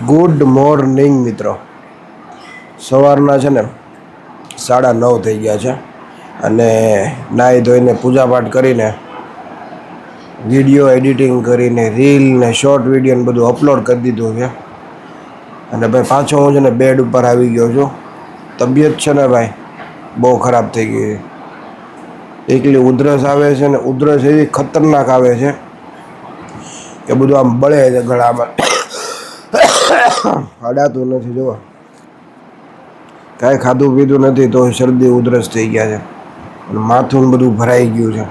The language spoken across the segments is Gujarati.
ગુડ મોર્નિંગ મિત્રો. સવારના છે ને 9:30 થઈ ગયા છે અને નાહી ધોઈને પૂજાપાઠ કરીને વિડીયો એડિટિંગ કરીને રીલ ને શોર્ટ વિડીયો ને બધું અપલોડ કરી દીધું છે. અને ભાઈ પાછો હું છે ને બેડ ઉપર આવી ગયો છું. તબિયત છે ને ભાઈ બહુ ખરાબ થઈ ગઈ છે. એકલી ઉધરસ આવે છે ને ઉધરસ એવી ખતરનાક આવે છે કે બધું આમ બળે છે ગળામાં. અડાતું નથી. જોવા કાંઈ ખાધું પીધું નથી તો શરદી ઉધરસ થઈ ગયા છે અને માથું બધું ભરાઈ ગયું છે.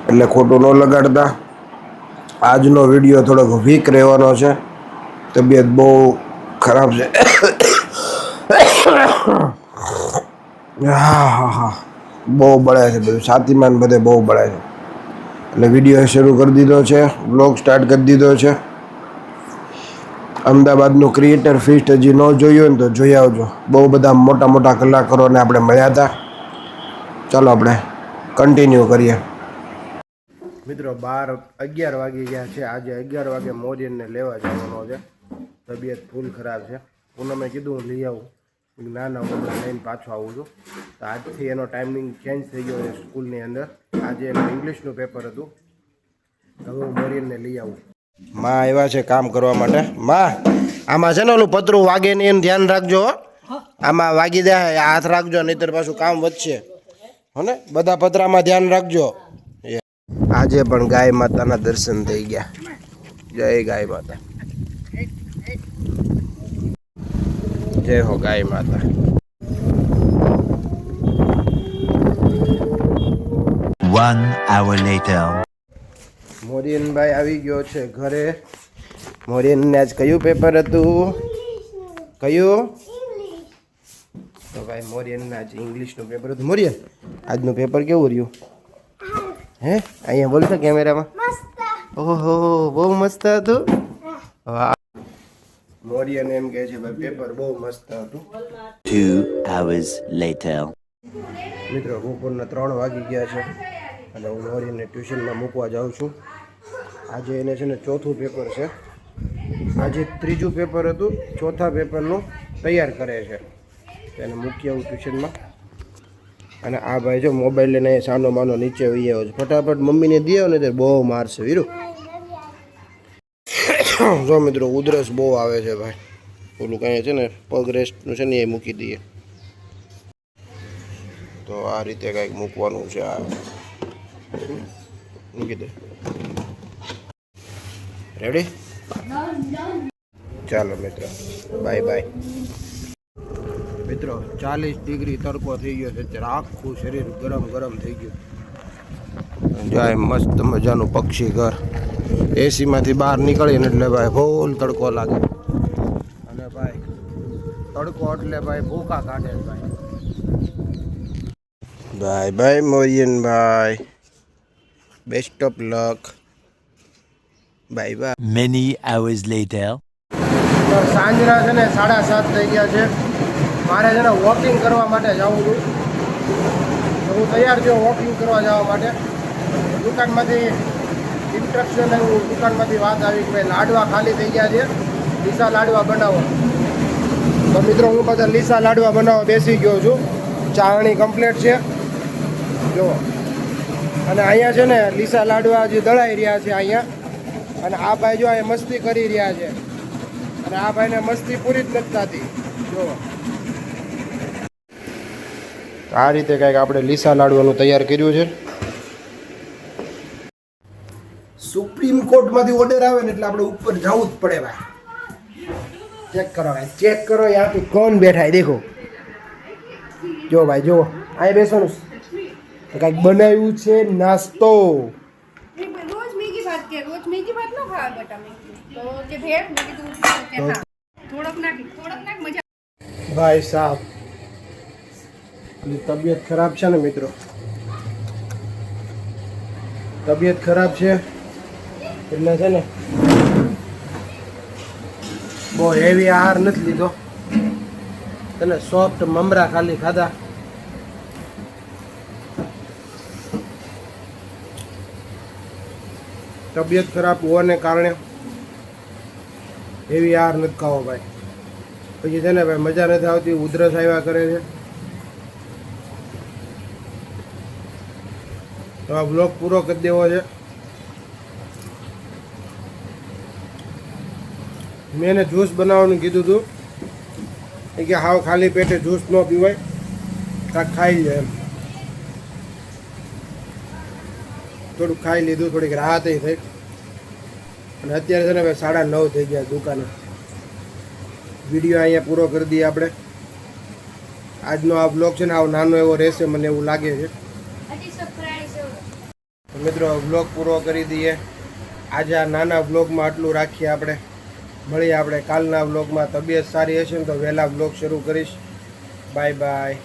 એટલે ખોટું ન લગાડતા. આજનો વિડીયો થોડોક વીક રહેવાનો છે. તબિયત બહુ ખરાબ છે. હા બહુ બળે છે બધું, છાતીમાં બધે બહુ બળે છે. એટલે વિડીયો શરૂ કરી દીધો છે, બ્લોગ સ્ટાર્ટ કરી દીધો છે. અમદાવાદનું ક્રિએટર ફીસ્ટ હજી ન જોયું ને તો જોઈ આવજો. બહુ બધા મોટા મોટા કલાકારોને આપણે મળ્યા હતા. ચાલો આપણે કન્ટિન્યુ કરીએ. મિત્રો 11 વાગી ગયા છે. આજે 11 વાગે મોરિયનને લેવા જવાનો છે. તબિયત ફૂલ ખરાબ છે. પૂનમે કીધું હું લઈ આવું. ના હું હમણાં લઈને પાછો આવું છું. તો આજથી એનો ટાઈમિંગ ચેન્જ થઈ ગયો છે સ્કૂલની અંદર. આજે એનું ઇંગ્લિશનું પેપર હતું. હવે હું મોરિયનને લઈ આવું. માં આવ્યા છે કામ કરવા માટે. માં આમાં છે ને ઓલું પતરું વાગે નહીં એનું ધ્યાન રાખજો. આમાં વાગી જાય હાથ રાખજો, નહીતર પાછું કામ વધશે. હો ને, બધા પતરામાં ધ્યાન રાખજો. આજે પણ ગાય માતાના દર્શન થઈ ગયા. જય ગાય માતા, જય હો ગાય માતા. One hour later. મોરિયનભાઈ આવી ગયો છે ઘરે. મોરિયનને આજ કયું પેપર હતું? કયું? તો ભાઈ મોરિયનને આજ ઇંગ્લિશનું પેપર હતું. મોરિયન આજનું પેપર કેવું રહ્યું? હે અહીંયા બોલતો કેમેરામાં. ઓહો બહુ મસ્ત હતું. વાહ, મોરિયન એમ કહે છે ભાઈ પેપર બહુ મસ્ત હતું. 2 hours later. મિત્રો બપોરના 3 વાગી ગયા છે અને હું મોરિયનને ટ્યુશનમાં મૂકવા જાઉં છું. આજે એને છે ને ચોથું પેપર છે. આજે ત્રીજું પેપર હતું, ચોથા પેપરનું તૈયાર કરે છે. એને મૂકી આવું ટ્યુશનમાં. અને આ ભાઈ જો મોબાઈલ લઈને સાનો માનો નીચે વહી આવ્યો છે. ફટાફટ મમ્મીને દે ને ત્યારે બહુ મારશે વીરું. જો મિત્રો ઉધરસ બહુ આવે છે ભાઈ. ઓલું કાંઈ છે ને પગ રેસ્ટનું છે ને એ મૂકી દઈએ. તો આ રીતે કાંઈક મૂકવાનું છે. આ મૂકી દે. રેડી? ચાલો મિત્રો, બાય બાય. મિત્રો 40 ડિગ્રી તડકો થઈ ગયો છે. અત્યારે આખું શરીર ગરમ ગરમ થઈ ગયું. જાય મસ્ત મજાનું પક્ષી ઘર. એસીમાંથી બહાર નીકળીને એટલે ભાઈ ફૂલ તડકો લાગે. અને ભાઈ તડકો એટલે ભાઈ ભૂકા કાઢે ભાઈ. બાય બાય મોરિયનભાઈ, best of luck. Bye bye. Many hours later. સાંજના છે ને 7:30 થઈ ગયા છે. મારે છે ને વોકિંગ કરવા માટે જવું છું. તો હું તૈયાર છું વોકિંગ કરવા જવા માટે. દુકાનમાંથી ઇન્સ્ટ્રક્શન આવ્યું, દુકાનમાંથી વાત આવી કે ભાઈ લાડવા ખાલી થઈ ગયા છે, લીસા લાડવા બનાવો. તો મિત્રો હું બધા લીસા લાડવા બનાવવા બેસી ગયો છું. ચાળણી કમ્પ્લીટ છે જુઓ. અને અહીંયા છે ને લીસા લાડવા જે દળાઈ રહ્યા છે અહીંયા. અને આ ભાઈ જો અહીંયા મસ્તી કરી રહ્યા છે. અને આ ભાઈને મસ્તી પૂરી જ નથી થતી જુઓ. આ રીતે કંઈક આપણે લીસા લાડવાનું તૈયાર કર્યું છે. સુપ્રીમ કોર્ટમાંથી ઓર્ડર આવે ને એટલે આપણે ઉપર જવું જ પડે ભાઈ. ચેક કરો ભાઈ, ચેક કરો. યાર पे कौन बैठा है देखो. જો ભાઈ જો અહીં બેસવાનું કંઈક બનાવ્યું છે નાસ્તો. रोज मैगी भात के रोज मैगी भात न खावा बेटा मैगी तो के भेड़ मैगी तो के खा થોડક નાખ મજા. ભાઈ સાહેબ તબિયત ખરાબ છે ને મિત્રો, તબિયત ખરાબ છે એટલે છે ને બહુ હેવી આહાર નથી લીધો. તને સોફ્ટ મમરા ખાલી ખાધા. તબિયત ખરાબ હોવાને કારણે એવી આહાર નથી ખાવો ભાઈ. પછી છે ને ભાઈ મજા નથી આવતી, ઉધરસ આવ્યા કરે છે. તો આ બ્લોગ પૂરો કરી દેવો છે. મેં એને જ્યુસ બનાવવાનું કીધું હતું કે હાવ ખાલી પેટે જ્યુસ ન પીવાય, કાંઈક ખાઈ લે એમ. થોડુંક ખાઈ લીધું, થોડીક રાહત થઈ. અને અત્યારે છે ને ભાઈ 9:30 થઈ ગયા દુકાને. વિડીયો અહીંયા પૂરો કરી દઈએ આપણે. આજનો આ બ્લોગ છે ને આવો નાનો એવો રહેશે, મને એવું લાગે છે. તો મિત્રો બ્લોગ પૂરો કરી દઈએ. આજે આ નાના બ્લોગમાં આટલું રાખીએ આપણે. મળીએ આપણે કાલના બ્લોગમાં. તબિયત સારી હશે ને તો વહેલા બ્લોગ શરૂ કરીશ. Bye bye.